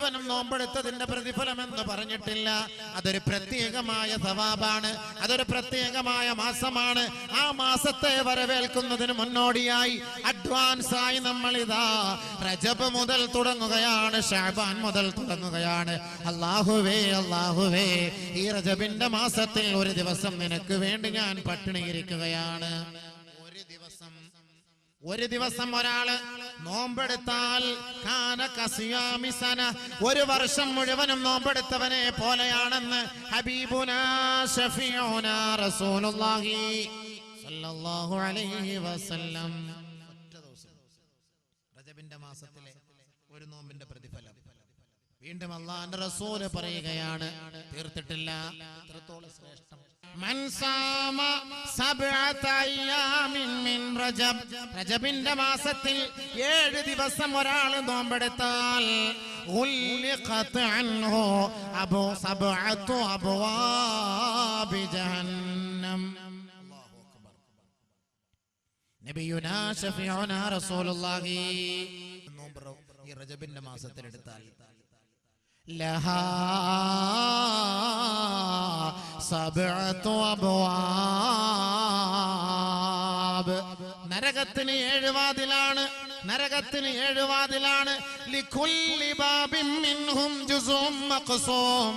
മുഴുവനും നോമ്പെടുത്തതിന്റെ പ്രതിഫലം എന്ന് പറഞ്ഞിട്ടില്ല. അതൊരു പ്രത്യേകമായ സവാബാണ്, അതൊരു പ്രത്യേകമായ മാസമാണ്. ആ മാസത്തെ വരവേൽക്കുന്നതിന് മുന്നോടിയായി അഡ്വാൻസ് ആയി നമ്മൾ ഇതാ റജബ് മുതൽ തുടങ്ങുകയാണ്, ശഅബാൻ മുതൽ തുടങ്ങുകയാണ്. അല്ലാഹുവേ അല്ലാഹുവേ, ഈ റജബിന്റെ മാസത്തിൽ ഒരു ദിവസം നിനക്ക് വേണ്ടി ഞാൻ പട്ടിണിയിരിക്കുകയാണ്. ഒരു ദിവസം ഒരാള് നോമ്പെടുത്താൽ കാന കസിയാമി സന, ഒരു വർഷം മുഴുവനും നോമ്പെടുത്തവനെ പോലെയാണെന്ന് ഹബീബുനാ ശഫീഉനാ റസൂലുള്ളാഹി സ്വല്ലല്ലാഹു അലൈഹി വസല്ലം. ഒറ്റ ദിവസം റജബിന്റെ മാസത്തിലെ ഒരു നോമ്പിന്റെ പ്രതിഫലം വീണ്ടും അല്ലാഹുവിന്റെ റസൂൽ പറയുകയാണ്, തീർത്തിട്ടില്ല, ഇത്രത്തോളം ശ്രേഷ്ഠം. മൻ സാമ സബ്അത അയ്യാമിൻ മിൻ റജബ്, റജബിന്റെ മാസത്തിൽ 7 ദിവസം ഒരാൾ നോമ്പെടുത്താൽ ഉൽഖത് അൻഹു അബു സബ്അതു അബ്വാബി ജഹന്നം. അല്ലാഹു അക്ബർ. നബിയുനാ ശഫീഉനാ റസൂലുള്ളാഹി നോമ്പ് ഈ റജബിന്റെ മാസത്തിൽ എടുത്താൽ ലഹാ സബ്അതു അബ്വാബ്, നരകത്തിന് 7 വാതിലാണ്, നരകത്തിന് 7 വാതിലാണ്. ലികുല്ലി ബാബിൻ മിൻഹും ജുസും മഖ്സൂം,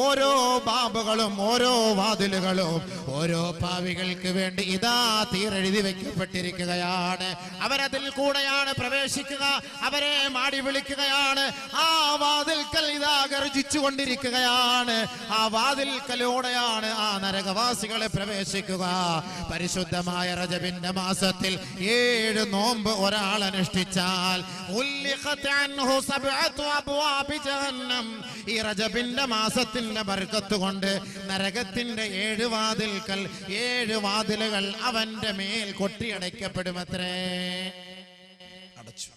ഓരോ ബാബുകളും ഓരോ വാതിലുകളും ഓരോ പാവികൾക്ക് വേണ്ടി ഇതാ തീരെഴുതി വെക്കപ്പെട്ടിരിക്കുകയാണ്. അവരതിൽ കൂടെയാണ് പ്രവേശിക്കുക, അവരെ മാടി വിളിക്കുകയാണ്. ആ വാതിൽക്കൽ ഇതാ ഗർജിച്ചു കൊണ്ടിരിക്കുകയാണ്. ആ വാതിൽക്കലൂടെയാണ് ആ നരകവാസികളെ പ്രവേശിക്കുക. പരിശുദ്ധമായ റജബിന്റെ മാസത്തിൽ 7 നോമ്പ് ഒരാൾ അനുഷ്ഠിച്ചാൽ ഈ റജബിന്റെ മാസത്തിന്റെ ബർക്കത്ത് കൊണ്ട് നരകത്തിന്റെ 7 വാതിൽക്കൽ 7 വാതിലുകൾ അവന്റെ മേൽ കൊട്ടിയടയ്ക്കപ്പെടുമത്രേ. അടച്ചു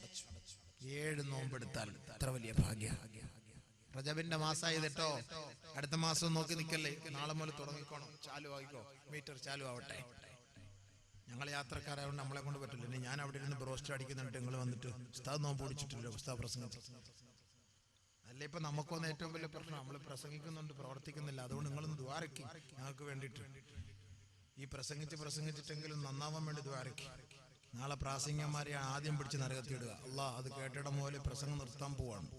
7 നോമ്പെടുത്താൽ എത്ര വലിയ ഭാഗ്യ. റജബിന്റെ മാസമായി കേട്ടോ. അടുത്ത മാസം നോക്കി നിൽക്കല്ലേ, നാളെ മുതൽ തുടങ്ങിക്കോണം. ചാലു ആയിക്കോ, മീറ്റർ ചാലു ആവട്ടെ. ഞങ്ങൾ യാത്രക്കാരായതുകൊണ്ട് നമ്മളെ കൊണ്ട് പറ്റില്ല. ഇനി ഞാൻ അവിടെ ഇരുന്ന് ബ്രോസ്റ്റ് അടിക്കുന്നുണ്ട്, നിങ്ങൾ വന്നിട്ട് ഉസ്താദ് നോമ്പ് പിടിച്ചിട്ടില്ല, ഉസ്താദ് പ്രസംഗിച്ചു അല്ല. ഇപ്പൊ നമുക്കൊന്ന് ഏറ്റവും വലിയ പ്രശ്നം, നമ്മൾ പ്രസംഗിക്കുന്നുണ്ട്, പ്രവർത്തിക്കുന്നില്ല. അതുകൊണ്ട് നിങ്ങളൊന്ന് ദ്വാരക്കി ഞങ്ങൾക്ക് വേണ്ടിയിട്ട്. ഈ പ്രസംഗിച്ചിട്ടെങ്കിലും നന്നാവാൻ വേണ്ടി ദ്വാരക്കി. നാളെ പ്രാസംഗികന്മാരെ ആദ്യം പിടിച്ച് നരകത്തിയിടുക. അള്ളാഹ് അത് കേട്ടിടം പോലെ പ്രസംഗം നിർത്താൻ പോവാണ്.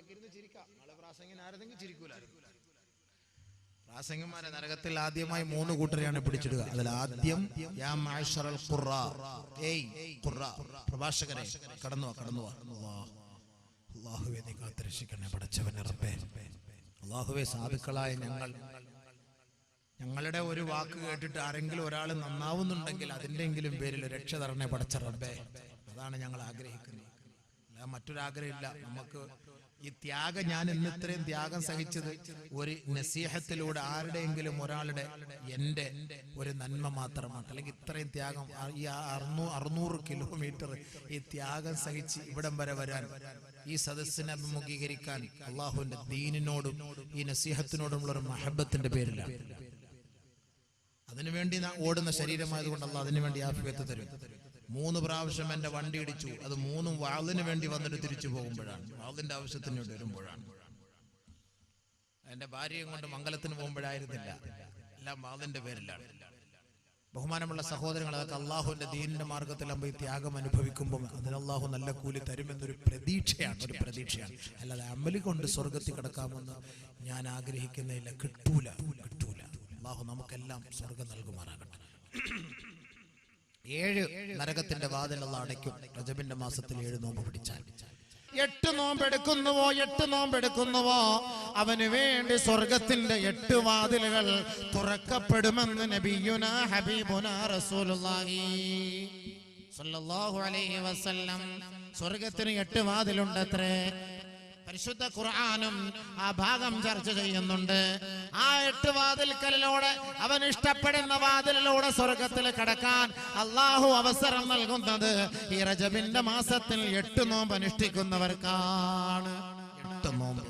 നിങ്ങൾക്ക് ചിരിക്കാം, നാളെ പ്രാസംഗികൻ ആരെങ്കിലും ചിരിക്കൂലായിരുന്നു. പ്രാസംഗികന്മാരെ നരകത്തിൽ ആദ്യമായി 3 കൂട്ടരെയാണ് പിടിച്ചിടുക. അതിൽ ആദ്യം യാ മഅ്ശറൽ ഖുറാ, ഏയ് ഖുറാ പ്രഭാഷകരെ കടന്നു വാ. അല്ലാഹുവേ നീ കാത്തുരക്ഷിക്കണേ പടച്ചവനെ റബ്ബേ. അല്ലാഹുവേ സാധുക്കളായ ഞങ്ങളുടെ ഒരു വാക്ക് കേട്ടിട്ട് ആരെങ്കിലും ഒരാൾ നന്നാവുന്നുണ്ടെങ്കിൽ അതിൻ്റെങ്കിലും പേരിൽ രക്ഷ തരണേ പടച്ച റബ്ബേ. അതാണ് ഞങ്ങൾ ആഗ്രഹിക്കുന്നത്. അല്ല മറ്റൊരാഗ്രഹമില്ല നമുക്ക്. ഈ ത്യാഗം, ഞാൻ ഇന്ന് ഇത്രയും ത്യാഗം സഹിച്ചത് ഒരു നസീഹത്തിലൂടെ, ആരുടെയെങ്കിലും ഒരാളുടെ എൻ്റെ ഒരു നന്മ മാത്രമാണ്. അല്ലെങ്കിൽ ഇത്രയും ത്യാഗം, ഈ 600 കിലോമീറ്റർ ഈ ത്യാഗം സഹിച്ച് ഇവിടം വരെ വരാൻ, ഈ സദസ്സിനെ അഭിമുഖീകരിക്കാൻ അള്ളാഹുവിന്റെ ദീനിനോടും ഈ നസീഹത്തിനോടുമുള്ള ഒരു മഹബത്തിന്റെ പേരിലാണ്. അതിനുവേണ്ടി ഓടുന്ന ശരീരമായതുകൊണ്ട് അള്ളാഹ് അതിനുവേണ്ടി ആഫിയത്ത് തരും. 3 പ്രാവശ്യം എന്റെ വണ്ടി ഇടിച്ചു. അത് 3ഉം വാളിന് വേണ്ടി വന്നിട്ട് തിരിച്ചു പോകുമ്പോഴാണ്, വാളിന്റെ ആവശ്യത്തിന് വേണ്ടി വരുമ്പോഴാണ്. എന്റെ ഭാര്യയും കൊണ്ട് മംഗലത്തിന് പോകുമ്പോഴായിരുന്നില്ല, എല്ലാം വാളിന്റെ പേരിലാണ്. ബഹുമാനമുള്ള സഹോദരങ്ങൾ, അതൊക്കെ അള്ളാഹുവിന്റെ ദീനിന്റെ മാർഗത്തിലാകുമ്പോൾ ഈ ത്യാഗം അനുഭവിക്കുമ്പോൾ അതിന് അള്ളാഹു നല്ല കൂലി തരുമെന്നൊരു പ്രതീക്ഷയാണ്, ഒരു പ്രതീക്ഷയാണ്. അല്ലാതെ അമലി കൊണ്ട് സ്വർഗത്തിൽ കിടക്കാമെന്ന് ഞാൻ ആഗ്രഹിക്കുന്നില്ല. കിട്ടൂല. അള്ളാഹു നമുക്കെല്ലാം സ്വർഗം നൽകുമാറാകട്ടെ. 7 നരകത്തിന്റെ വാതിൽ അല്ലാഹു അടയ്ക്കും റജബിന്റെ മാസത്തിൽ 7 നോമ്പ് പിടിച്ചാൽ. 8 നോമ്പെടുക്കുന്നുവോ അവന് വേണ്ടി സ്വർഗത്തിന്റെ 8 വാതിലുകൾ തുറക്കപ്പെടുമെന്ന് നബിയുനാ ഹബീബുനാ റസൂലുള്ളാഹി സ്വല്ലല്ലാഹു അലൈഹി വസല്ലം. സ്വർഗത്തിന് 8 വാതിലുണ്ടത്രേ. പരിശുദ്ധ ഖുർആനും ആ ഭാഗം ചർച്ച ചെയ്യുന്നുണ്ട്. ആ 8 വാതിൽക്കലിലൂടെ, അവൻ ഇഷ്ടപ്പെടുന്ന വാതിലിലൂടെ സ്വർഗത്തിൽ കടക്കാൻ അള്ളാഹു അവസരം നൽകുന്നത് ഈ റജബിന്റെ മാസത്തിൽ 8 നോമ്പ് അനുഷ്ഠിക്കുന്നവർക്കാണ്. 8 നോമ്പ്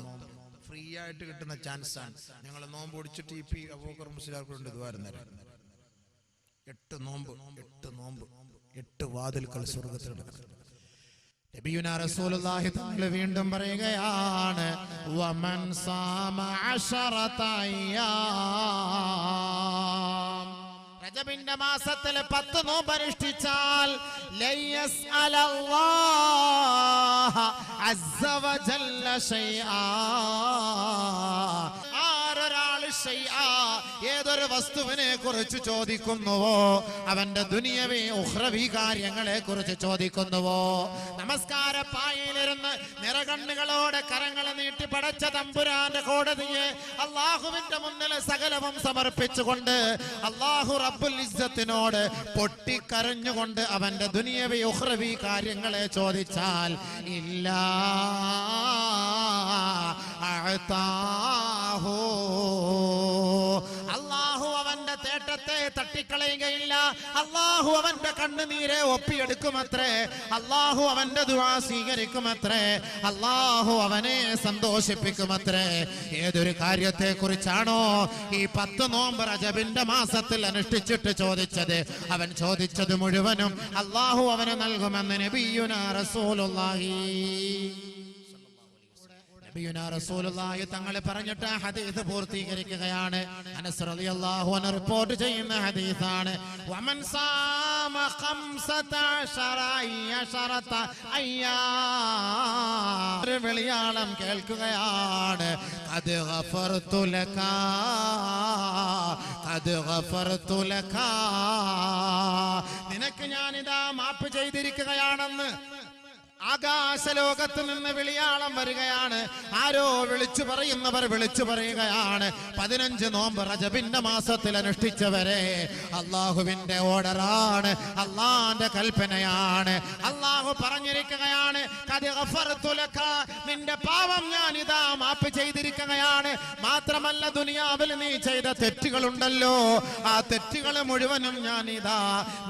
ഫ്രീ ആയിട്ട് കിട്ടുന്ന ചാൻസ് ആണ്. ഞങ്ങൾ നോമ്പ് ഒടിച്ചിട്ട് ഇപ്പി അബൂബക്കർ മുസ്ലിയാർക്കുണ്ട് ദ്വാരം. 8 നോമ്പ് 8 വാതിൽക്കൽ സ്വർഗത്തിൽ കിടക്കും. നബിയുനാ റസൂലുള്ളാഹി തആല വീണ്ടും പറയുകയാണ് വമൻ സാമ അശറത അയ്യാം റജബിന്റെ മാസത്തിൽ 10 നോമ്പ് അനുഷ്ഠിച്ചാൽ ലയസ്അലല്ലാഹ അസ്സ വജല്ല ശൈആ ഏതൊരു വസ്തുവിനെ കുറിച്ച് ചോദിക്കുന്നുവോ അവന്റെ ദുനിയവി ഉഖ്റവി കാര്യങ്ങളെ കുറിച്ച് ചോദിക്കുന്നുവോ നമസ്കാര പായയിലിരുന്ന് നിറകണ്ണുകളോടെ കരങ്ങൾ നീട്ടി പടച്ച തമ്പുരാന്റെ കോടതിയെ അള്ളാഹുവിന്റെ മുന്നിൽ സകലവും സമർപ്പിച്ചുകൊണ്ട് അള്ളാഹു റബ്ബുൽ ഇസ്സത്തിനോട് പൊട്ടിക്കരഞ്ഞുകൊണ്ട് അവന്റെ ദുനിയവി ഉഖ്റവി കാര്യങ്ങളെ ചോദിച്ചാൽ ഇല്ലാ അഅതാഹു അല്ലാഹു അവന്റെ തേട്ടത്തെ തട്ടിക്കളയുകയില്ല. അല്ലാഹു അവന്റെ കണ്ണുനീരെ ഒപ്പിയെടുക്കുമത്രേ. അല്ലാഹു അവന്റെ ദുആ സ്വീകരിക്കുമത്രേ. അല്ലാഹു അവനെ സന്തോഷിപ്പിക്കുമത്രേ. ഏതൊരു കാര്യത്തെ കുറിച്ചാണോ ഈ 10 നോമ്പ് റജബിന്റെ മാസത്തിൽ അനുഷ്ഠിച്ചിട്ട് ചോദിച്ചത് അവൻ ചോദിച്ചത് മുഴുവനും അല്ലാഹു അവന് നൽകുമെന്ന് നബിയുനാ റസൂലുള്ളാഹി റസൂലുള്ളാഹി തങ്ങൾ പറഞ്ഞിട്ട് ഹദീസ് പൂർത്തീകരിക്കുകയാണ്. അനസ് റളിയല്ലാഹു അൻഹു റിപ്പോർട്ട് ചെയ്യുന്ന ഹദീസാണ്. വമൻ സാമ 15 അയ്യാം ഒരു വിളിയാളം കേൾക്കുകയാണ്. ഖദ് ഗഫർതു ലക ഖദ് ഗഫർതു ലക നിനക്ക് ഞാനിതാ മാപ്പ് ചെയ്തിരിക്കുകയാണെന്ന് ആകാശലോകത്ത് നിന്ന് വിളിയാളം വരികയാണ്. ആരോ വിളിച്ചു പറയുന്നവർ വിളിച്ചു പറയുകയാണ് 15 നോമ്പ് റജബിന്റെ മാസത്തിൽ അനുഷ്ഠിച്ചവരെ അള്ളാഹുവിന്റെ ഓർഡറാണ്, അള്ളാന്റെ കൽപ്പനയാണ്. അള്ളാഹു പറഞ്ഞിരിക്കുകയാണ് ഖദ് ഗഫർതു ലക നിന്റെ പാപം ഞാൻ ഇതാ മാപ്പ് ചെയ്തിരിക്കുകയാണ്. മാത്രമല്ല ദുനിയാവിൽ നീ ചെയ്ത തെറ്റുകളുണ്ടല്ലോ ആ തെറ്റുകൾ മുഴുവനും ഞാൻ ഇതാ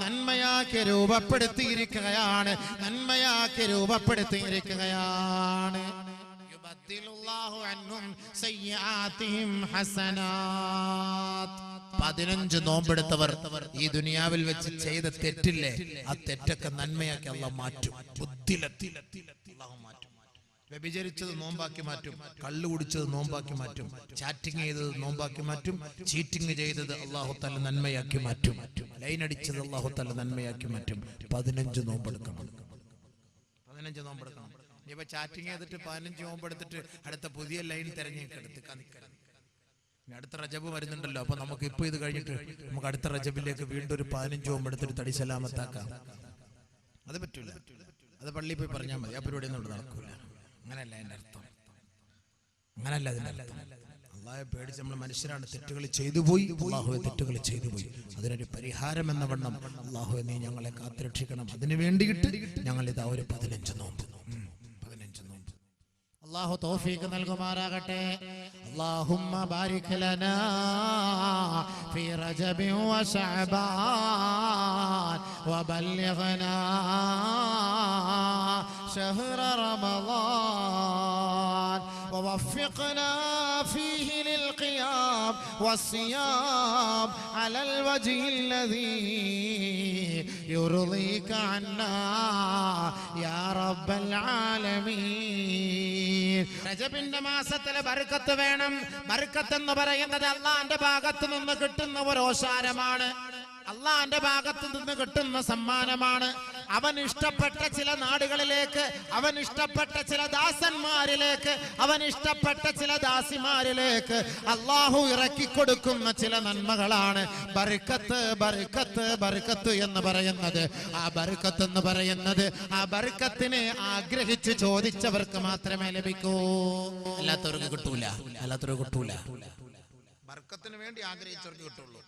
നന്മയാക്കി രൂപപ്പെടുത്തിയിരിക്കുകയാണ്, നന്മയാക്കി രൂപപ്പെടുത്തിയിരിക്കുകയാണ്. യുബദ്ദിലുല്ലാഹു അൻഹും സയ്യിആതിഹിം ഹസനാത്ത് 15 നോമ്പെടുത്തവർ ഈ ദുനിയാവിൽ വെച്ച് ചെയ്ത തെറ്റില്ലേ ആ തെറ്റൊക്കെ നന്മയാക്കി അല്ലാഹു മാറ്റും. അല്ലാഹു മാറ്റും. വ്യഭിചരിച്ചത് നോമ്പാക്കി മാറ്റും, കള്ളു കുടിച്ചത് നോമ്പാക്കി മാറ്റും, ചാറ്റിംഗ് ചെയ്തത് നോമ്പാക്കി മാറ്റും, ചീറ്റിംഗ് ചെയ്തത് അല്ലാഹു തആല നന്മയാക്കി മാറ്റും, ലൈൻ അടിച്ചത് അല്ലാഹു തആല നന്മയാക്കി മാറ്റും. 15 നോമ്പെടുക്കണം. 15 നോമ്പെടുക്കണം. ഇനിയിപ്പോ ചാറ്റിംഗ് ചെയ്തിട്ട് 15 നോമ്പെടുത്തിട്ട് അടുത്ത പുതിയ ലൈൻ തിരഞ്ഞെടുത്ത് അടുത്ത റജബ് വരുന്നുണ്ടല്ലോ. അപ്പൊ നമുക്ക് ഇപ്പൊ ഇത് കഴിഞ്ഞിട്ട് നമുക്ക് അടുത്ത റജബിലേക്ക് വീണ്ടും ഒരു 15 നോമ്പെടുത്തിട്ട് തടി സലാമത്താക്കാം. അത് പറ്റൂല. അത് പള്ളിയിൽ പോയി പറഞ്ഞാൽ മതി. ആ പരിപാടി ഒന്നും നടക്കൂല. അങ്ങനല്ല അതിന്റെ അർത്ഥം. അങ്ങനല്ല അതിന്റെ അർത്ഥം. അള്ളാഹുവെ പേടിച്ച് നമ്മൾ മനുഷ്യരാണ്, തെറ്റുകൾ ചെയ്തു പോയി. അള്ളാഹുവെ തെറ്റുകൾ ചെയ്തു പോയി, അതിനൊരു പരിഹാരം എന്ന വണ്ണം അള്ളാഹുവെ നീ ഞങ്ങളെ കാത്തുരക്ഷിക്കണം. അതിന് വേണ്ടിയിട്ട് ഞങ്ങൾ ഇതാ ഒരു 15 നോമ്പ്. അല്ലാഹു തൗഫീഖ് നൽകുമാറാകട്ടെ. അല്ലാഹുമ്മ ബാരിക് ലനാ ഫീ റജബി വ ശഅബാൻ വബല്ലിഗ്നാ ശഹ്റ റമളാൻ ووفقنا فيه للقيام والصيام على الوجه الذي يرضيك عنا يا رب العالمين. റജബിന്റെ മാസത്തിലെ ബർക്കത്ത് വേണം. ബർക്കത്ത് എന്ന് പറയുന്നത് അള്ളാന്റെ ഭാഗത്ത് നിന്ന് കിട്ടുന്ന ഒരു ഓശാരമാണ്, അള്ളാന്റെ ഭാഗത്ത് നിന്ന് കിട്ടുന്ന സമ്മാനമാണ്. അവൻ ഇഷ്ടപ്പെട്ട ചില നാടുകളിലേക്ക്, അവൻ ഇഷ്ടപ്പെട്ട ചില ദാസന്മാരിലേക്ക്, അവൻ ഇഷ്ടപ്പെട്ട ചില ദാസിമാരിലേക്ക് അള്ളാഹു ഇറക്കിക്കൊടുക്കുന്ന ചില നന്മകളാണ് ബർക്കത്ത്. ബർക്കത്ത് ബർക്കത്ത് എന്ന് പറയുന്നത്, ആ ബർക്കത്ത് എന്ന് പറയുന്നത് ആ ബർക്കത്തിനെ ആഗ്രഹിച്ച് ചോദിച്ചവർക്ക് മാത്രമേ ലഭിക്കൂ, അല്ലാത്തവർക്ക് കിട്ടൂല. അല്ലാത്തവർക്ക് കിട്ടൂല. ബർക്കത്തിന് വേണ്ടി ആഗ്രഹിച്ചവർക്ക് കിട്ടുള്ളൂ.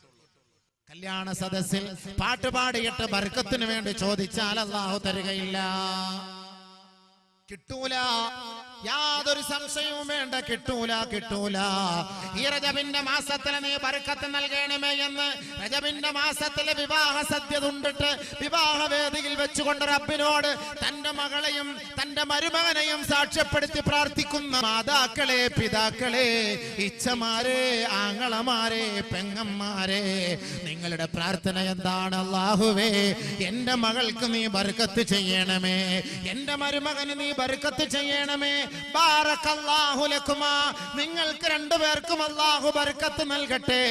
കല്യാണ സദസ്സിൽ പാട്ടുപാടിയിട്ട് ബർക്കത്തിന് വേണ്ടി ചോദിച്ചാൽ അല്ലാഹു തരുകയില്ല, കിട്ടൂല. യാതൊരു സംശയവും വേണ്ട, കിട്ടൂല. ഈ റജബിന്റെ മാസത്തിൽ നീ ബർക്കത്ത് നൽകണമേ എന്ന് റജബിന്റെ മാസത്തിലെ വിവാഹ സദ്യ ഉണ്ടിട്ട് വിവാഹ വേദിയിൽ വെച്ചുകൊണ്ട് റബ്ബിനോട് തന്റെ മകളെയും തന്റെ മരുമകനെയും സാക്ഷ്യപ്പെടുത്തി പ്രാർത്ഥിക്കുന്ന മാതാക്കളെ, പിതാക്കളെ, ഇച്ഛമാരെ, ആങ്ങളമാരെ, പെങ്ങന്മാരെ, നിങ്ങളുടെ പ്രാർത്ഥന എന്താണ്? അല്ലാഹുവേ, എന്റെ മകൾക്ക് നീ ബർക്കത്ത് ചെയ്യണമേ, എന്റെ മരുമകന് നീ ബർക്കത്ത് ചെയ്യണമേ. ബാറക്കല്ലാഹു ലക്കുമാ, നിങ്ങൾക്ക് രണ്ടുപേർക്കും അല്ലാഹു ബർക്കത്ത് നൽകട്ടെ.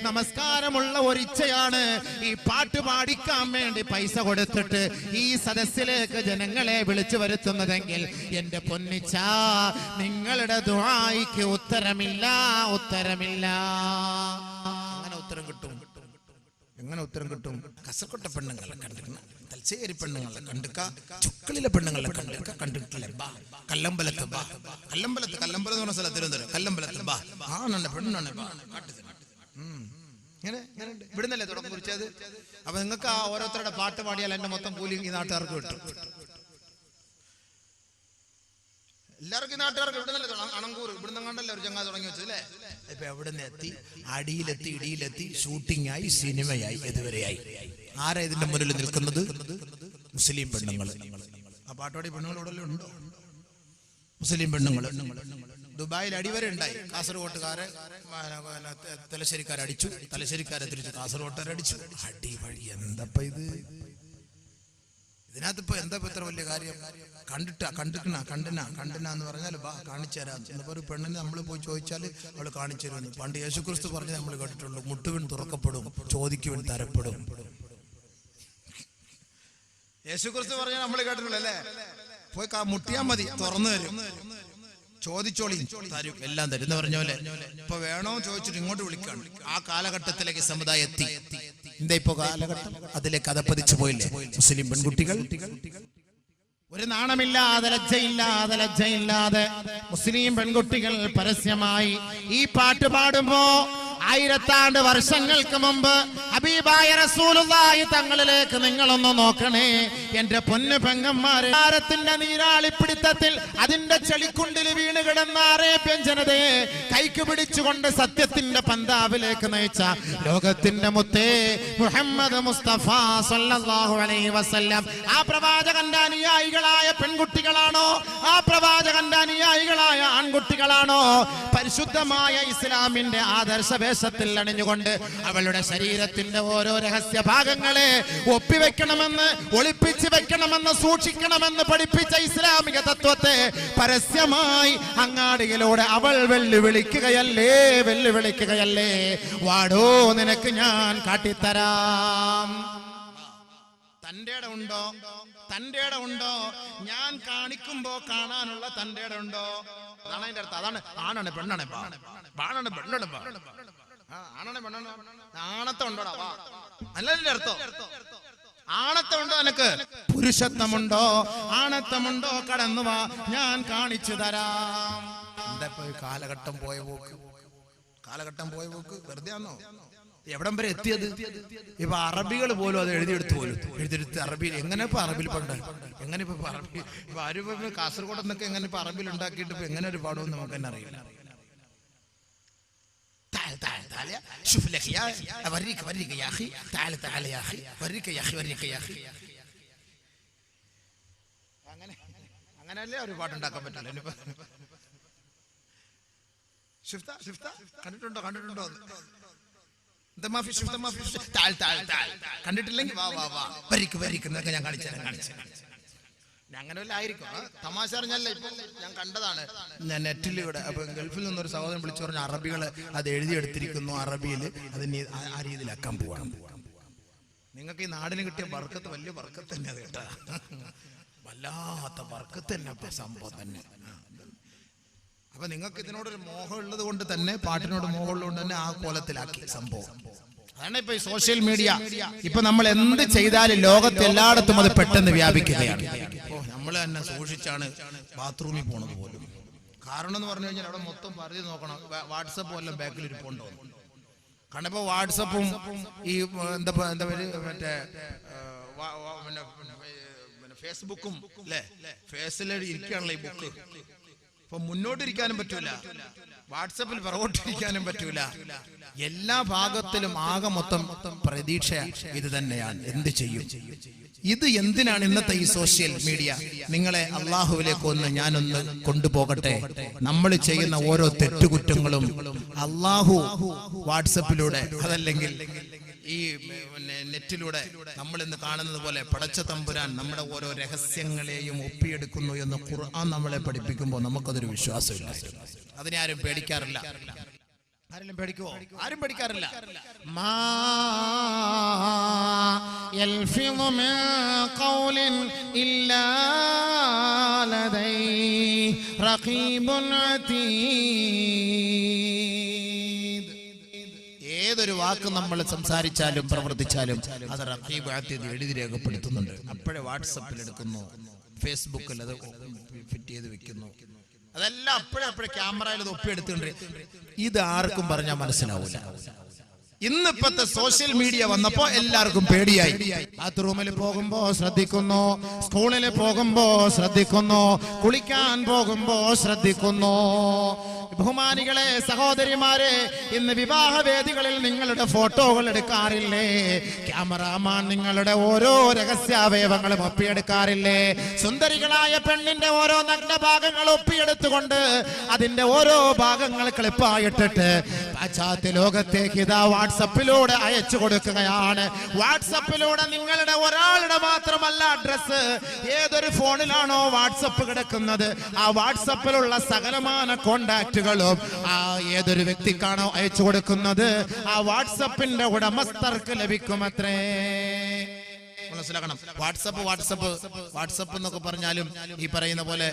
നമസ്കാരമുള്ള ഒരു ഇച്ഛയാണ് ഈ പാട്ട് പാടിക്കാൻ വേണ്ടി പൈസ കൊടുത്തിട്ട് ഈ സദസ്സിലേക്ക് ജനങ്ങളെ വിളിച്ചു വരുത്തുന്നതെങ്കിൽ എന്റെ പൊന്നിച്ച, നിങ്ങളുടെ ദുആയ്ക്ക് ഉത്തരമില്ല. അങ്ങനെ ഉത്തരം കിട്ടും. എങ്ങനെ ഉത്തരം കിട്ടും? കസർക്കൊട്ട പെണ്ണുങ്ങളെ കണ്ടിരുന്ന, തലശ്ശേരി പെണ്ണുങ്ങളെ കണ്ടുക, ചുക്കളിലെ പെണ്ണുങ്ങളെ കണ്ടിട്ടില്ലേ? കല്ലമ്പലത്ത് എന്ന് പറഞ്ഞ സ്ഥലം തിരുവനന്തപുരം. കല്ലമ്പലത്ത് ആണുണ്ട്, പെണ്ണാണ്, ഇങ്ങനെ ഇവിടുന്നല്ലേ തുടക്കം കുറിച്ചത്. അപ്പൊ നിങ്ങൾക്ക് ആ ഓരോരുത്തരുടെ പാട്ട് പാടിയാൽ എന്റെ മൊത്തം കൂലി ഈ നാട്ടുകാർക്ക് കിട്ടും. എല്ലാവർക്കും ഈ നാട്ടുകാർക്ക് ഇവിടുന്നല്ലേ അണങ്കൂർ, ഇവിടുന്ന് കണ്ടല്ലേ ഒരു ചങ്ങാ തുടങ്ങി വെച്ചത് അല്ലേ? ഇപ്പൊ എവിടുന്ന് എത്തി? അടിയിലെത്തി, ഇടിയിലെത്തി, ഷൂട്ടിംഗ് ആയി, സിനിമയായി, ഇതുവരെയായി. ആരാ ഇതിന്റെ മുന്നിൽ നിൽക്കുന്നത്? മുസ്ലിം പെണ്ണുങ്ങൾ. ആ പാട്ടോടി പെണ്ണുങ്ങൾ ഇവിടെ ഉണ്ടോ? മുസ്ലിം പെണ്ണുങ്ങൾ. ദുബായിൽ അടിവരെ ഉണ്ടായി. കാസർഗോട്ടുകാരെ തലശ്ശേരിക്കാരടിച്ചു, തലശ്ശേരിക്കാരെ തിരിച്ചു കാസർഗോട്ടുകാരടിച്ചു. അടിവഴി. എന്തപ്പ ഇത്? ഇതിനകത്ത് ഇപ്പൊ എന്താ ഇത്ര വലിയ കാര്യം? കണ്ടിന എന്ന് പറഞ്ഞാൽ കാണിച്ചു തരാം. ഇന്നിപ്പോ ഒരു പെണ്ണിനെ നമ്മൾ പോയി ചോദിച്ചാൽ അവള് കാണിച്ചു തരുന്നു. പണ്ട് യേശുക്രിസ്തു പറഞ്ഞ് നമ്മൾ കേട്ടിട്ടുള്ളൂ, മുട്ടുവിൻ തുറക്കപ്പെടും, ചോദിക്കുവിൻ തരപ്പെടും. യേശുക്രിസ്തു പറഞ്ഞാൽ നമ്മൾ കേട്ടിട്ടുള്ളൂ അല്ലേ? പോയി മുട്ടിയാൽ മതി, തുറന്നു തരും. ചോദിച്ചോളി, തരും, എല്ലാം തരും എന്ന് പറഞ്ഞ പോലെ ഇപ്പൊ വേണോ ചോദിച്ചിട്ട് ഇങ്ങോട്ട് വിളിക്കാണ്. ആ കാലഘട്ടത്തിലേക്ക് സമുദായം എത്തി. എന്താ ഇപ്പൊ കാലഘട്ടം? അതിലേക്ക് അതപ്പതിച്ചു പോയില്ലേ മുസ്ലിം പെൺകുട്ടികൾ? ഒരു നാണമില്ലാതെ, ലജ്ജയില്ലാതെ മുസ്ലിം പെൺകുട്ടികൾ പരസ്യമായി ഈ പാട്ട് പാടുമ്പോ 1000 ആണ്ട് വർഷങ്ങൾക്ക് മുമ്പ് ഹബീബായ റസൂലുള്ളാഹി തങ്ങളിലേക്ക് നിങ്ങളൊന്ന് നോക്കണേ എന്റെ പൊന്നു പെങ്ങന്മാരെ. ഭാരത്തിന്റെ നീരാളിപ്പിടുത്തത്തിൽ അതിന്റെ ചെളിക്കുണ്ടിൽ വീണ് കിടന്ന അറേബ്യൻ ജനതയെ കൈക്ക് പിടിച്ചുകൊണ്ട് സത്യത്തിന്റെ പന്താവിലേക്ക് നയിച്ച ലോകത്തിന്റെ മുത്തേ മുഹമ്മദ് മുസ്തഫ സല്ലല്ലാഹു അലൈഹി വസല്ലം, ആ പ്രവാചകന്റെ അനുയായികളായ പെൺകുട്ടികളാണോ? ആ പ്രവാചകന്റെ അനുയായികളായ ആൺകുട്ടികളാണോ? പരിശുദ്ധമായ ഇസ്ലാമിന്റെ ആദർശ വേഷത്തിൽ അണിഞ്ഞുകൊണ്ട് അവളുടെ ശരീരത്തിന്റെ ഓരോ രഹസ്യ ഭാഗങ്ങളെ ഒപ്പിവെക്കണമെന്ന്, ഒളിപ്പിച്ച് വെക്കണമെന്ന്, സൂക്ഷിക്കണമെന്ന് പഠിപ്പിച്ച ഇസ്ലാമിക തത്വത്തെ പരസ്യമായി അങ്ങാടിയിലൂടെ അവൾ വെല്ലുവിളിക്കുകയല്ലേ. വാടോ, നിനക്ക് ഞാൻ കാട്ടിത്തരാം. തന്റെ ഇടം ഉണ്ടോ? ഞാൻ കാണിക്കുമ്പോ കാണാനുള്ള തന്റെ ഇടം ഉണ്ടോ? അതാണ് അതിന്റെ അർത്ഥം. അതാണ് ആണാണ് പെണ്ണാണ്, ആണാണ് പെണ്ണാണ്, ആണാണ് പെണ്ണാണ്. ആണത്തം ഉണ്ടോടാ? അല്ലതിന്റെ അർത്ഥം. ആണത്തം ഉണ്ടോ നിനക്ക്? പുരുഷത്വമുണ്ടോ? ആണത്തമുണ്ടോ? കടന്നു വാ, ഞാൻ കാണിച്ചു തരാം. എന്താ കാലഘട്ടം പോയ പോക്ക് വെറുതെ ആണോ? എവിടം വരെ എത്തിയത്? ഇപ്പൊ അറബികൾ പോലും അത് എഴുതിയെടുത്ത് അറബിയിൽ. എങ്ങനെ ഇപ്പൊ അറബിയിൽ പണ്ട് എങ്ങനെ ഇപ്പൊ അറബി ഇപ്പൊ ആരും കാസർഗോഡ് എന്നൊക്കെ എങ്ങനെ ഇപ്പൊ അറബിയിൽ ഉണ്ടാക്കിയിട്ട് ഇപ്പൊ എങ്ങനെ ഒരു പാടുമെന്ന് നമുക്ക് തന്നെ അറിയില്ല. അങ്ങനെയല്ലേ ഒരു പാട്ടുണ്ടാക്കാൻ പറ്റില്ല. കണ്ടിട്ടുണ്ടോ? കണ്ടിട്ടില്ലെങ്കിൽ വരിക്കുന്നൊക്കെ ഞാൻ കാണിച്ചു. അങ്ങനെ വല്ല ആയിരിക്കും. തമാശ അറിഞ്ഞല്ല. ഇപ്പൊ ഞാൻ കണ്ടതാണ്, ഞാൻ നെറ്റിലൂടെ. അപ്പൊ ഗൾഫിൽ നിന്നൊരു സഹോദരൻ വിളിച്ചു പറഞ്ഞു അറബികള് അത് എഴുതിയെടുത്തിരിക്കുന്നു, അറബിയിൽ അതിന് ആ രീതിയിലാക്കാൻ പോവാണ്. നിങ്ങൾക്ക് ഈ നാടിന് കിട്ടിയ ബർക്കത്ത് വലിയ ബർക്കത്ത് തന്നെ അത് കേട്ടാ. വല്ലാത്ത ബർക്കത്ത് തന്നെ സംഭവം തന്നെ. അപ്പൊ നിങ്ങൾക്ക് ഇതിനോടൊരു മോഹം ഉള്ളത് കൊണ്ട് തന്നെ, പാട്ടിനോട് മോഹം ഉള്ളത് കൊണ്ട് തന്നെ ആ കോലത്തിലാക്കി സംഭവം. അതാണ് ഇപ്പൊ ഈ സോഷ്യൽ മീഡിയ. ഇപ്പൊ നമ്മൾ എന്ത് ചെയ്താലും ലോകത്ത് എല്ലായിടത്തും അത് പെട്ടെന്ന് വ്യാപിക്കുകയാണ്. നമ്മൾ തന്നെ സൂക്ഷിച്ചാണ് ബാത്റൂമിൽ പോണത് പോലും. കാരണം എന്ന് പറഞ്ഞു കഴിഞ്ഞാൽ അവിടെ മൊത്തം പറഞ്ഞു നോക്കണം. വാട്സപ്പ് എല്ലാം ബാക്കിൽ ഇരിപ്പുണ്ടോ? കാരണം ഇപ്പൊ വാട്സപ്പും ഈ എന്താ പേര് മറ്റേ ഫേസ്ബുക്കും അല്ലെ, ഫേസിൽ ഇരിക്കുകയാണല്ലോ ഈ ബുക്ക്. ഇപ്പൊ മുന്നോട്ടിരിക്കാനും പറ്റൂല, വാട്സപ്പിൽ പുറകോട്ടിരിക്കാനും പറ്റൂല. എല്ലാ ഭാഗത്തിലും ആകെ മൊത്തം പ്രതീക്ഷ ഇത് തന്നെയാണ്. എന്ത് ചെയ്യും? ഇത് എന്തിനാണ് ഇന്നത്തെ ഈ സോഷ്യൽ മീഡിയ? നിങ്ങളെ അള്ളാഹുവിലേക്ക് ഞാനൊന്ന് കൊണ്ടുപോകട്ടെ. നമ്മൾ ചെയ്യുന്ന ഓരോ തെറ്റുകുറ്റങ്ങളും അള്ളാഹു വാട്സപ്പിലൂടെ അതല്ലെങ്കിൽ ഈ നെറ്റിലൂടെ നമ്മൾ ഇന്ന് കാണുന്നത് പോലെ പടച്ച തമ്പുരാൻ നമ്മുടെ ഓരോ രഹസ്യങ്ങളെയും ഒപ്പിയെടുക്കുന്നു എന്ന് ഖുർആൻ നമ്മളെ പഠിപ്പിക്കുമ്പോൾ നമുക്കതൊരു വിശ്വാസമില്ല. അതിനെ ആരും പേടിക്കാറില്ല. ആരെങ്കിലും പേടിക്കുവോ? ആരും പേടിക്കാറില്ല. മാ യൽഫിദു മിൻ ഖൗലിൻ ഇല്ലാ ലദൈഹി റഖീബുൻ അതീദ്. ഏതൊരു വാക്ക് നമ്മൾ സംസാരിച്ചാലും പ്രവർത്തിച്ചാലും അത് റഖീബ് അതീദ് എഴുതി രേഖപ്പെടുത്തുന്നുണ്ട്. അപ്പോഴേ വാട്സപ്പിൽ എടുക്കുന്നു, ഫേസ്ബുക്കിൽ അത് ഫിറ്റ് ചെയ്ത് വെക്കുന്നു. അതെല്ലാം അപ്പോഴേ ക്യാമറയിൽ അത് ഒപ്പിയെടുത്തുകൊണ്ട്. ഇത് ആർക്കും പറഞ്ഞാൽ മനസ്സിലാവില്ല. ഇന്നിപ്പത്തെ സോഷ്യൽ മീഡിയ വന്നപ്പോ എല്ലാവർക്കും പേടിയായി. ബാത്റൂമിൽ പോകുമ്പോ ശ്രദ്ധിക്കുന്നു, സ്കൂളിൽ പോകുമ്പോ ശ്രദ്ധിക്കുന്നു, കുളിക്കാൻ പോകുമ്പോ ശ്രദ്ധിക്കുന്നു. ബഹുമാനികളെ, സഹോദരിമാരെ, ഇന്ന് വിവാഹ വേദികളിൽ നിങ്ങളുടെ ഫോട്ടോകൾ എടുക്കാറില്ലേ? ക്യാമറാമാൻ നിങ്ങളുടെ ഓരോ രഹസ്യാവയവങ്ങളും ഒപ്പിയെടുക്കാറില്ലേ? സുന്ദരികളായ പെണ്ണിന്റെ ഓരോ നഗ്നഭാഗങ്ങൾ ഒപ്പിയെടുത്തുകൊണ്ട് അതിന്റെ ഓരോ ഭാഗങ്ങൾ ക്ലിപ്പായിട്ടിട്ട് പാശ്ചാത്യ ലോകത്തേക്ക് ഇതാ വാട്സപ്പിലൂടെ അയച്ചു കൊടുക്കുകയാണ്. വാട്സപ്പിലൂടെ നിങ്ങളുടെ ഒരാളുടെ മാത്രമല്ല അഡ്രസ്, ഏതൊരു ഫോണിലാണോ വാട്സപ്പ് കിടക്കുന്നത് ആ വാട്സപ്പിലുള്ള സകലമാന കോണ്ടാക്റ്റുകളും ആ ഏതൊരു വ്യക്തിക്കാണോ അയച്ചു കൊടുക്കുന്നത് ആ വാട്സപ്പിന്റെ ഉടമസ്ഥർക്ക് ലഭിക്കുമത്രേ. മനസ്സിലാക്കണം. വാട്സപ്പ് എന്നൊക്കെ പറഞ്ഞാലും ഈ പറയുന്ന പോലെ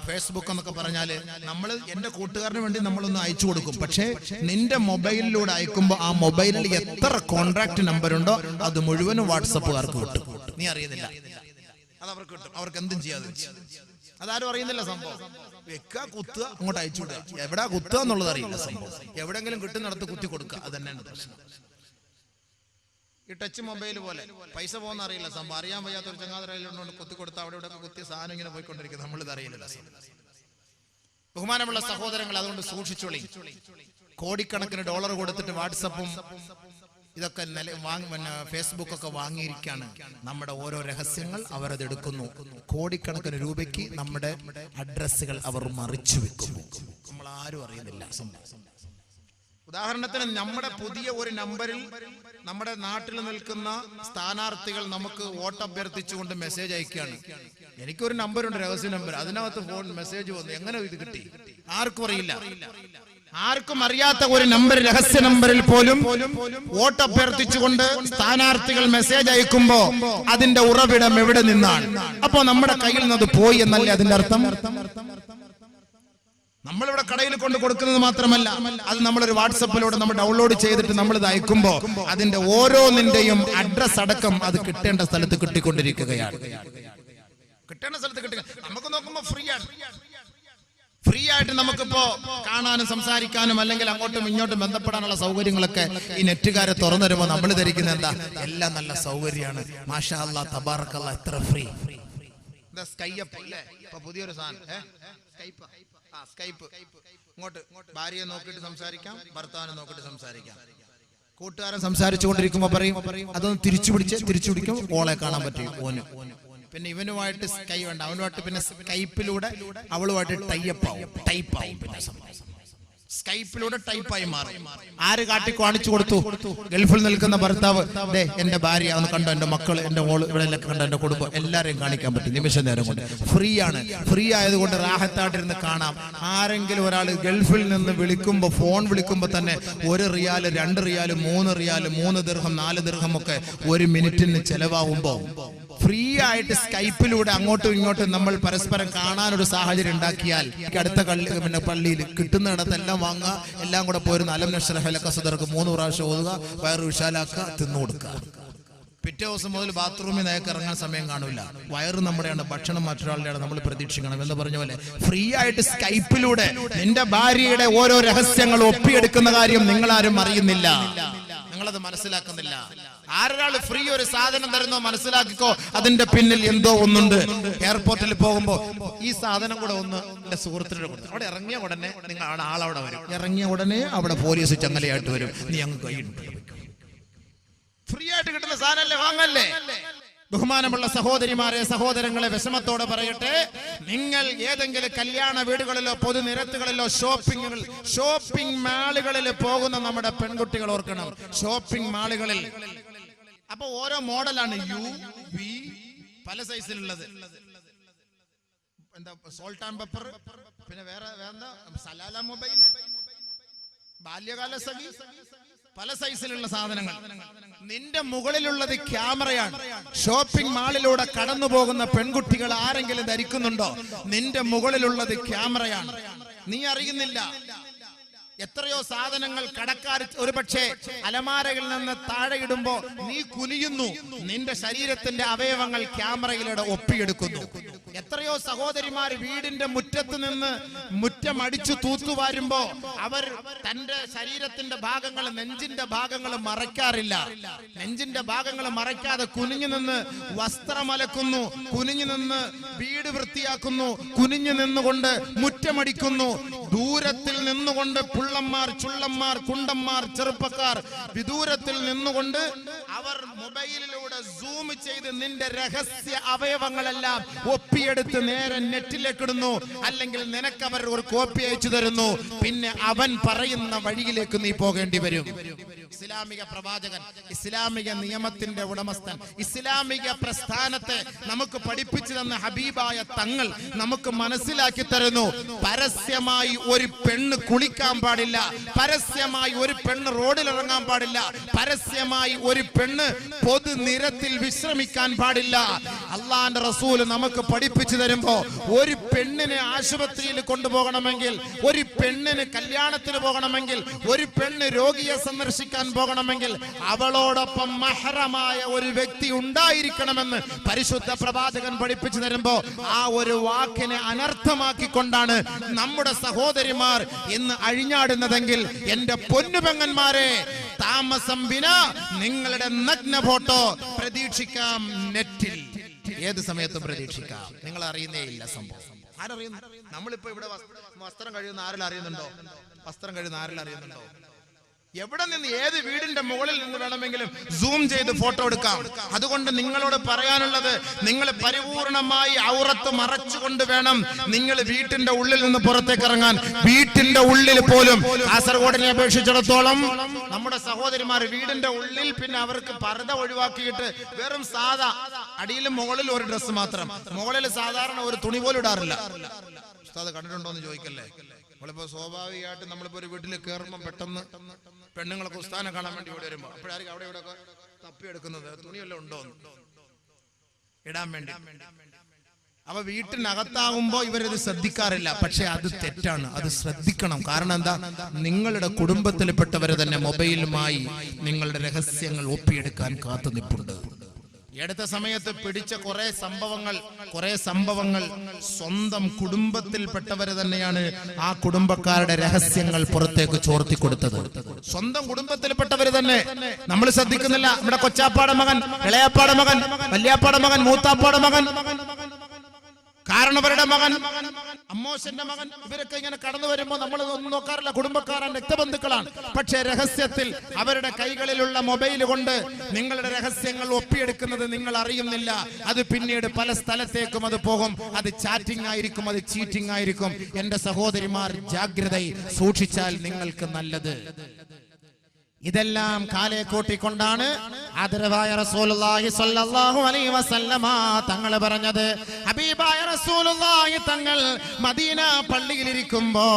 ഫേസ്ബുക്ക് എന്നൊക്കെ പറഞ്ഞാല് നമ്മൾ എന്റെ കൂട്ടുകാരന് വേണ്ടി നമ്മളൊന്ന് അയച്ചു കൊടുക്കും. പക്ഷേ നിന്റെ മൊബൈലിലൂടെ അയക്കുമ്പോൾ ആ മൊബൈലിൽ എത്ര കോൺട്രാക്ട് നമ്പർ ഉണ്ടോ അത് മുഴുവനും വാട്സപ്പുകാർക്ക് കിട്ടും. നീ അറിയുന്നില്ല, അത് അവർക്ക് കിട്ടും. അവർക്ക് എന്തും ചെയ്യാതെ അതാരും അറിയുന്നില്ല. സംഭവം വെക്കുക, കുത്തുക, അങ്ങോട്ട് അയച്ചു വിടുക. എവിടാ കുത്തുക എന്നുള്ളത് അറിയില്ല. സംഭവം എവിടെങ്കിലും കിട്ടുന്നിടത്ത് കുത്തി കൊടുക്കുക. അത് തന്നെയാണ് പ്രശ്നം. ഈ ടച്ച് മൊബൈൽ പോലെ പൈസ പോകുന്ന അറിയില്ല. സംഭവം അറിയാൻ വയ്യാത്ത ഒരു ചങ്ങാതിരയിലുണ്ട് കുത്തി കൊടുത്ത് അവിടെ ഇവിടെ കുത്തിയ സാധനം ഇങ്ങനെ പോയിക്കൊണ്ടിരിക്കുന്നത് നമ്മളിത് അറിയില്ല. ബഹുമാനമുള്ള സഹോദരങ്ങൾ, അതുകൊണ്ട് സൂക്ഷിച്ചോളി. കോടിക്കണക്കിന് ഡോളർ കൊടുത്തിട്ട് വാട്സപ്പും ഇതൊക്കെ ഫേസ്ബുക്ക് ഒക്കെ വാങ്ങിയിരിക്കാണ്. നമ്മുടെ ഓരോ രഹസ്യങ്ങൾ അവരത് എടുക്കുന്നു. കോടിക്കണക്കിന് രൂപയ്ക്ക് നമ്മുടെ അഡ്രസ്സുകൾ അവർ മറിച്ചു വെക്കുന്നു. നമ്മൾ ആരും അറിയുന്നില്ല. ഉദാഹരണത്തിന് നമ്മുടെ പുതിയ ഒരു നമ്പറിൽ നമ്മുടെ നാട്ടിൽ നിൽക്കുന്ന സ്ഥാനാർത്ഥികൾ നമുക്ക് വോട്ട് അഭ്യർത്ഥിച്ചുകൊണ്ട് മെസ്സേജ് അയക്കുകയാണ്. എനിക്കൊരു നമ്പറുണ്ട്, രഹസ്യ നമ്പർ. അതിനകത്ത് ഫോൺ മെസ്സേജ് വന്നു. എങ്ങനെ ഇത് കിട്ടി? ആർക്കും അറിയില്ല. ആർക്കും അറിയാത്ത ഒരു നമ്പർ, രഹസ്യ നമ്പറിൽ പോലും വോട്ട് അഭ്യർത്ഥിച്ചുകൊണ്ട് സ്ഥാനാർത്ഥികൾ മെസ്സേജ് അയക്കുമ്പോ അതിന്റെ ഉറവിടം എവിടെ നിന്നാണ്? അപ്പോ നമ്മുടെ കയ്യിൽ നിന്ന് പോയി എന്നല്ലേ അതിന്റെ അർത്ഥം? നമ്മളിവിടെ കടയിൽ കൊണ്ട് കൊടുക്കുന്നത് മാത്രമല്ല, അത് നമ്മളൊരു വാട്സപ്പിലൂടെ നമ്മൾ ഡൗൺലോഡ് ചെയ്തിട്ട് നമ്മൾ ഇത് അയക്കുമ്പോ അതിന്റെ ഓരോന്നിന്റെയും അഡ്രസ് അടക്കം അത് കിട്ടേണ്ട സ്ഥലത്ത് കിട്ടിക്കൊണ്ടിരിക്കുകയാണ്. കിട്ടേണ്ട സ്ഥലത്ത് കിട്ടുക. നമുക്ക് നോക്കുമ്പോ ഫ്രീ ആയിട്ട് നമുക്കിപ്പോ കാണാനും സംസാരിക്കാനും അല്ലെങ്കിൽ അങ്ങോട്ടും ഇങ്ങോട്ടും ബന്ധപ്പെടാനുള്ള സൗകര്യങ്ങളൊക്കെ ഈ നെറ്റുകാരെ തുറന്നു തരുമ്പോ നമ്മൾ ധരിക്കുന്നത് എന്താ? എല്ലാം നല്ല സൗകര്യമാണ്. മാഷാ അല്ലാഹ്, തബാറക്കല്ലാഹ്, എത്ര ഫ്രീ. സ്കൈപ്പ് അല്ലേ ഇപ്പൊ പുതിയൊരു സാധനം, സ്കൈപ്പ്. ഇങ്ങോട്ട് ഭാര്യയെ നോക്കിയിട്ട് സംസാരിക്കാം, ഭർത്താവിനെ നോക്കിയിട്ട് സംസാരിക്കാം. കൂട്ടുകാരൻ സംസാരിച്ചു കൊണ്ടിരിക്കുമ്പോ പറയും അതൊന്ന് തിരിച്ചു പിടിക്കും, ഓളെ കാണാൻ പറ്റും ഓന്. പിന്നെ ഇവനുമായിട്ട് സ്കൈ വേണ്ട, അവനുമായിട്ട് പിന്നെ സ്കൈപ്പിലൂടെ അവളുമായിട്ട് ടൈപ്പാവും. പിന്നെ സ്കൈപ്പിലൂടെ ടൈപ്പായി മാറും. ആര് കാട്ടി കാണിച്ചു കൊടുത്തു? ഗൾഫിൽ നിൽക്കുന്ന ഭർത്താവ്, എന്റെ ഭാര്യ ഒന്ന് കണ്ടോ, എന്റെ മക്കൾ, എന്റെ മോള്, ഇവിടെ കണ്ടോ, എന്റെ കുടുംബം, എല്ലാരെയും കാണിക്കാൻ പറ്റും നിമിഷ നേരം കൊണ്ട്. ഫ്രീ ആണ്. ഫ്രീ ആയതുകൊണ്ട് റാഹത്തായിട്ടിരുന്ന് കാണാം. ആരെങ്കിലും ഒരാൾ ഗൾഫിൽ നിന്ന് വിളിക്കുമ്പോ, ഫോൺ വിളിക്കുമ്പോ തന്നെ 1 റിയാല് 2 റിയാല് 3 റിയാല് 3 ദിർഹം 4 ദിർഹം ഒക്കെ 1 മിനിറ്റിന് ചെലവാകുമ്പോ ഫ്രീ ആയിട്ട് സ്കൈപ്പിലൂടെ അങ്ങോട്ടും ഇങ്ങോട്ടും നമ്മൾ പരസ്പരം കാണാനൊരു സാഹചര്യം ഉണ്ടാക്കിയാൽ അടുത്ത പള്ളിയിൽ കിട്ടുന്നിടത്തെല്ലാം വാങ്ങുക, എല്ലാം കൂടെ പോരുന്ന അലം നശ്റഹ് ലക സദറക്ക് 3 പ്രാവശ്യം ഓതുക, വയറ് വിശാലാക്കുക, തിന്നു കൊടുക്കുക. പിറ്റേ ദിവസം മുതൽ ബാത്റൂമിൽ നേക്ക് ഇറങ്ങാൻ സമയം കാണില്ല. വയറ് നമ്മുടെയാണ്, ഭക്ഷണം മറ്റൊരാളുടെയാണ്. നമ്മൾ പ്രതീക്ഷിക്കണം എന്ന് പറഞ്ഞ പോലെ ഫ്രീ ആയിട്ട് സ്കൈപ്പിലൂടെ നിന്റെ ഭാര്യയുടെ ഓരോ രഹസ്യങ്ങൾ ഒപ്പിയെടുക്കുന്ന കാര്യം നിങ്ങളാരും അറിയുന്നില്ല, നിങ്ങളത് മനസ്സിലാക്കുന്നില്ല. ആരൊരാൾ ഫ്രീ ഒരു സാധനം തരുന്നോ മനസ്സിലാക്കിക്കോ, അതിന്റെ പിന്നിൽ എന്തോ ഒന്നുണ്ട്. എയർപോർട്ടിൽ പോകുമ്പോൾ ഈ സാധനം കൂടെ ഒന്ന് എന്റെ സുഹൃത്തിനോട് കൊടുത്തു. അവിടെ ഇറങ്ങിയ ഉടനെ നിങ്ങൾ ആളവിടെ വരും. ഇറങ്ങിയ ഉടനെ അവിടെ പോലീസ് ചങ്ങലയായിട്ട് വരും. നീ അങ്ങ് കൈയിട്ട് ഫ്രീ ആയിട്ട് കിട്ടുന്ന സാധനല്ലേ, വാങ്ങല്ലേ. ബഹുമാനമുള്ള സഹോദരിമാരെ, സഹോദരങ്ങളെ, വിഷമത്തോടെ പറയട്ടെ, നിങ്ങൾ ഏതെങ്കിലും കല്യാണ വീടുകളിലോ പൊതുനിരത്തുകളിലോ ഷോപ്പിംഗ് മാളുകളിൽ പോകുന്ന നമ്മുടെ പെൺകുട്ടികൾ ഓർക്കണം, ഷോപ്പിംഗ് മാളുകളിൽ അപ്പൊ ഓരോ മോഡലാണ്, യു വി പല സൈസിലുള്ളത്. എന്താ സോൾട്ട് ആൻഡ് പെപ്പർ, പിന്നെ വേറെ സലാല മൊബൈൽ, ബാല്യകാല സഖി, പല സൈസിലുള്ള സാധനങ്ങൾ. നിന്റെ മുകളിലുള്ളത് ക്യാമറയാണ്. ഷോപ്പിംഗ് മാളിലൂടെ കടന്നു പോകുന്ന പെൺകുട്ടികൾ ആരെങ്കിലും ധരിക്കുന്നുണ്ടോ നിന്റെ മുകളിലുള്ളത് ക്യാമറയാണ്? നീ അറിയുന്നില്ല. എത്രയോ സാധനങ്ങൾ കടക്കാർ ഒരുപക്ഷെ അലമാരകളിൽ നിന്ന് താഴെ ഇടുമ്പോ നീ കുനിയുന്നു, നിന്റെ ശരീരത്തിന്റെ അവയവങ്ങൾ ക്യാമറയിലൂടെ ഒപ്പിയെടുക്കുന്നു. എത്രയോ സഹോദരിമാർ വീടിന്റെ മുറ്റത്ത് നിന്ന് മുറ്റമടിച്ചു തൂത്തുവാരുമ്പോ അവർ തന്റെ ശരീരത്തിന്റെ ഭാഗങ്ങൾ, നെഞ്ചിന്റെ ഭാഗങ്ങൾ മറയ്ക്കാറില്ല. നെഞ്ചിന്റെ ഭാഗങ്ങൾ മറയ്ക്കാതെ കുനിഞ്ഞു നിന്ന് വസ്ത്രമലക്കുന്നു, കുനിഞ്ഞു നിന്ന് വീട് വൃത്തിയാക്കുന്നു, കുനിഞ്ഞു നിന്നുകൊണ്ട് മുറ്റമടിക്കുന്നു. ദൂരത്തിൽ നിന്നുകൊണ്ട് പുള്ളന്മാർ, ചുള്ളന്മാർ, കുണ്ടന്മാർ, ചെറുപ്പക്കാർ വിദൂരത്തിൽ നിന്നുകൊണ്ട് അവർ മൊബൈലിലൂടെ സൂം ചെയ്ത് നിന്റെ രഹസ്യ അവയവങ്ങളെല്ലാം ഒപ്പിയെടുത്ത് നേരെ നെറ്റിലേക്ക് ഇടുന്നു. അല്ലെങ്കിൽ നിനക്കവർ ഒരു കോപ്പി അയച്ചു തരുന്നു. പിന്നെ അവൻ പറയുന്ന വഴിയിലേക്ക് നീ പോകേണ്ടി വരും. ഇസ്ലാമിക പ്രവാചകൻ, ഇസ്ലാമിക നിയമത്തിന്റെ ഉടമസ്ഥൻ, ഇസ്ലാമിക പ്രസ്ഥാനത്തെ നമുക്ക് പഠിപ്പിച്ചു തന്ന ഹബീബായ തങ്ങൾ നമുക്ക് മനസ്സിലാക്കി തരുന്നു. പരസ്യമായി ഒരു പെണ്ണ് കുളിക്കാൻ പാടില്ല, പരസ്യമായി ഒരു പെണ്ണ് റോഡിൽ ഇറങ്ങാൻ പാടില്ല, പരസ്യമായി ഒരു പെണ്ണ് പൊതുനിരത്തിൽ വിശ്രമിക്കാൻ പാടില്ല. അള്ളാന്റെ റസൂൽ നമുക്ക് പഠിപ്പിച്ചു തരുമ്പോ ഒരു പെണ്ണിനെ ആശുപത്രിയിൽ കൊണ്ടുപോകണമെങ്കിൽ, ഒരു പെണ്ണിന് കല്യാണത്തിന് പോകണമെങ്കിൽ, ഒരു പെണ്ണ് രോഗിയെ സന്ദർശിക്കാൻ പോകണമെങ്കിൽ അവളോടൊപ്പം മഹ്റമായ ഒരു വ്യക്തി ഉണ്ടായിരിക്കണമെന്ന് പരിശുദ്ധ പ്രവാചകൻ പഠിപ്പിച്ചു തരുമ്പോ ആ ഒരു വാക്കിനെ അനർത്ഥമാക്കിക്കൊണ്ടാണ് നമ്മുടെ സഹോദരിമാർ ഇന്ന് അഴിഞ്ഞാടുന്നതെങ്കിൽ എന്റെ പൊന്നുപെങ്ങന്മാരെ, താമസം വിന നിങ്ങളുടെ നഗ്ന ഫോട്ടോ പ്രതീക്ഷിക്കാം നെറ്റിൽ, ഏത് സമയത്തും പ്രതീക്ഷിക്കാം. നിങ്ങൾ അറിയുന്നേ ഇല്ല സംഭവം. ആരറിയുന്നു? നമ്മളിപ്പോ ഇവിടെ വസ്ത്രം കഴിയുന്ന ആരെല്ലാം അറിയുന്നുണ്ടോ? വസ്ത്രം കഴിയുന്ന ആരെല്ലാം അറിയുന്നുണ്ടോ? എവിടെ നിന്ന്, ഏത് വീടിന്റെ മുകളിൽ നിന്ന് വേണമെങ്കിലും സൂം ചെയ്ത് ഫോട്ടോ എടുക്കാം. അതുകൊണ്ട് നിങ്ങളോട് പറയാനുള്ളത്, നിങ്ങൾ പരിപൂർണമായി ഔറത്ത് മറച്ചുകൊണ്ട് വേണം നിങ്ങൾ വീട്ടിന്റെ ഉള്ളിൽ നിന്ന് പുറത്തേക്ക് ഇറങ്ങാൻ. വീട്ടിന്റെ ഉള്ളിൽ പോലും കാസർഗോഡിനെ അപേക്ഷിച്ചിടത്തോളം നമ്മുടെ സഹോദരിമാർ വീടിന്റെ ഉള്ളിൽ പിന്നെ അവർക്ക് പർദ്ദ ഒഴിവാക്കിയിട്ട് വെറും സാധാ അടിയിലും മുകളിൽ ഒരു ഡ്രസ്സ് മാത്രം, മുകളിൽ സാധാരണ ഒരു തുണി പോലും ഇടാറില്ല. ഉസ്താദ് കണ്ടിട്ടുണ്ടോ എന്ന് ചോദിക്കല്ലേ. നമ്മളിപ്പോ സ്വാഭാവികമായിട്ട് നമ്മളിപ്പോ ഒരു വീട്ടിൽ കയറുമ്പോൾ പെട്ടെന്ന് പെണ്ണുങ്ങളൊക്കെ ഉസ്താദിനെ കാണാൻ വേണ്ടി ഇവിടെ വരുമ്പോ അപ്പോഴായിരിക്കും അവിടെ ഇവിടെ തപ്പിയെടുക്കുന്നത് തുണിയെല്ലാം ഉണ്ടോ ഇടാൻ വേണ്ടി. അപ്പൊ വീട്ടിനകത്താകുമ്പോ ഇവരത് ശ്രദ്ധിക്കാറില്ല. പക്ഷെ അത് തെറ്റാണ്, അത് ശ്രദ്ധിക്കണം. കാരണം എന്താ, നിങ്ങളുടെ കുടുംബത്തിൽപ്പെട്ടവര് തന്നെ മൊബൈലുമായി നിങ്ങളുടെ രഹസ്യങ്ങൾ ഒപ്പിയെടുക്കാൻ കാത്തു നിൽപ്പുണ്ട്. അടുത്ത സമയത്ത് പിടിച്ച കുറെ സംഭവങ്ങൾ സ്വന്തം കുടുംബത്തിൽപ്പെട്ടവര് തന്നെയാണ് ആ കുടുംബക്കാരുടെ രഹസ്യങ്ങൾ പുറത്തേക്ക് ചോർത്തി കൊടുത്തത്. സ്വന്തം കുടുംബത്തിൽപ്പെട്ടവര് തന്നെ. നമ്മൾ ശ്രദ്ധിക്കുന്നില്ല. നമ്മുടെ കൊച്ചാപ്പാടെ മകൻ, ഇളയാപ്പാടെ മകൻ, വല്യാപ്പാടെ മകൻ, മൂത്താപ്പാടെ മകൻ, കാരണവരുടെ മകൻ, അമ്മോശന്റെ മകൻ, ഇവരൊക്കെ ഇങ്ങനെ കടന്നു വരുമ്പോ നമ്മൾ ഒന്നും നോക്കാറില്ല. കുടുംബക്കാരൻ, രക്തബന്ധുക്കളാണ്. പക്ഷെ രഹസ്യത്തിൽ അവരുടെ കൈകളിലുള്ള മൊബൈൽ കൊണ്ട് നിങ്ങളുടെ രഹസ്യങ്ങൾ ഒപ്പിയെടുക്കുന്നത് നിങ്ങൾ അറിയുന്നില്ല. അത് പിന്നീട് പല സ്ഥലത്തേക്കും അത് പോകും. അത് ചാറ്റിംഗ് ആയിരിക്കും, അത് ചീറ്റിംഗ് ആയിരിക്കും. എന്റെ സഹോദരിമാർ, ജാഗ്രത, സൂക്ഷിച്ചാൽ നിങ്ങൾക്ക് നല്ലത്. ഇതെല്ലാം കാലെ കൂട്ടിക്കൊണ്ടാണ് ആദരവായ റസൂലുള്ളാഹി സ്വല്ലല്ലാഹു അലൈഹി വസല്ലമ തങ്ങൾ പറഞ്ഞത്. ഹബീബായ റസൂലുള്ളാഹി തങ്ങൾ മദീന പള്ളിയിൽ ഇരിക്കുമ്പോ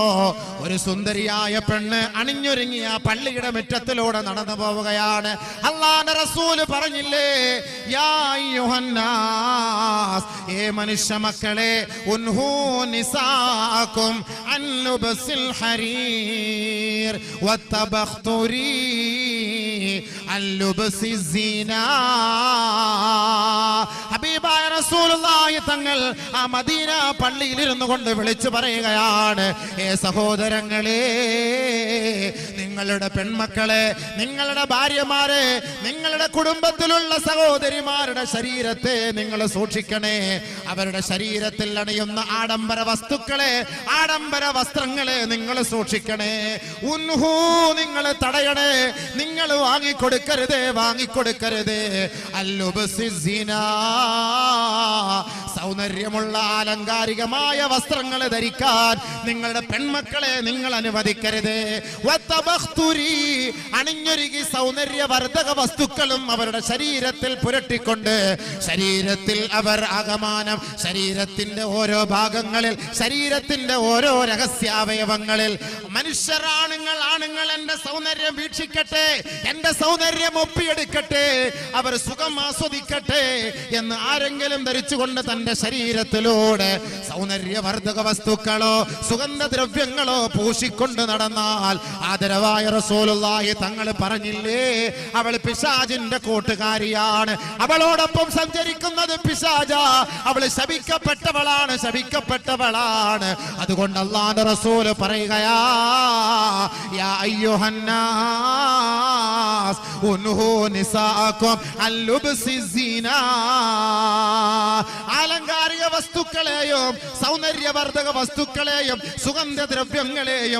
ഒരു സുന്ദരിയായ പെണ്ണ് അണിഞ്ഞൊരുങ്ങിയ പള്ളിയുടെ മുറ്റത്തിലൂടെ നടന്നു പോവുകയാണ്. അല്ലാഹുവിന്റെ റസൂൽ പറഞ്ഞില്ലേ, യാ അയ്യുഹന്നാസ്, ഏ മനുഷ്യ മക്കളെ, ഉൻഹു നിസാകും അൻ ലുബ്സിൽ ഹരീർ വതബഖ്തുരി അല്ലുബ്സി സീന. ഹബീബായ റസൂലുള്ളാഹി തങ്ങൾ ആ മദീന പള്ളിയിൽ ഇരുന്നു കൊണ്ട് വിളിച്ചു പറയുകയാണ്, ഏ സഹോദരങ്ങളെ, നിങ്ങളുടെ പെൺമക്കളെ, നിങ്ങളുടെ ഭാര്യമാരെ, നിങ്ങളുടെ കുടുംബത്തിലുള്ള സഹോദരിമാരുടെ ശരീരത്തെ നിങ്ങൾ സൂക്ഷിക്കണേ. അവരുടെ ശരീരത്തിൽ അണിയുന്ന ആഡംബര വസ്തുക്കളെ, ആഡംബര വസ്ത്രങ്ങളെ നിങ്ങൾ സൂക്ഷിക്കണേ. ഉൻഹു, നിങ്ങൾ തടയണേ, നിങ്ങൾ വാങ്ങിക്കൊടുക്കരുതേ, വാങ്ങിക്കൊടുക്കരുതേ. അല്ലുബ്സിസിനാ, സൗന്ദര്യമുള്ള ആലങ്കാരികമായ വസ്ത്രങ്ങൾ ധരിക്കാൻ നിങ്ങളുടെ പെൺമക്കളെ നിങ്ങൾ അനുവദിക്കരുത്. വതബഖ്തുരി, അണിഞ്ഞൊരുങ്ങി സൗന്ദര്യവർദ്ധക വസ്തുക്കളും അവരുടെ ശരീരത്തിൽ പുരട്ടിക്കൊണ്ട് ശരീരത്തിൽ അവർ ആകമാനം ശരീരത്തിന്റെ ഓരോ ഭാഗങ്ങളിൽ, ശരീരത്തിന്റെ ഓരോ രഹസ്യാവയവങ്ങളിൽ മനുഷ്യരാണുങ്ങൾ, ആണുങ്ങൾ എന്റെ സൗന്ദര്യം വീക്ഷിക്കട്ടെ, എന്റെ സൗന്ദര്യം ഒപ്പിയെടുക്കട്ടെ, അവർ സുഖം ആസ്വദിക്കട്ടെ എന്ന് ആരെങ്കിലും ധരിച്ചുകൊണ്ട് തന്റെ ശരീരത്തിലൂടെ സൗന്ദര്യവർദ്ധക വസ്തുക്കളോ സുഗന്ധദ്രവ്യങ്ങളോ പൂശിക്കൊണ്ട് നടന്നാൽ ആദരവായ റസൂലുള്ളാഹി തങ്ങൾ പറഞ്ഞില്ലേ, അവൾ പിശാചിന്റെ കൂട്ടുകാരിയാണ്, അവളോടൊപ്പം സഞ്ചരിക്കുന്നത് പിശാച, അവൾ ശപിക്കപ്പെട്ടവളാണ്, ശപിക്കപ്പെട്ടവളാണ്. അതുകൊണ്ട് അല്ലാഹുവിന്റെ റസൂൽ പറയുകയാ, യാ അയ്യുഹന്നാസ് ഉൻഹു നിസാഅകും അല്ലുബ്സിസിനാ, ആലങ്കാരിക വസ്തുക്കളെയും സൗന്ദര്യവർദ്ധക വസ്തുക്കളെയും സുഗന്ധദ്രവ്യങ്ങളെയും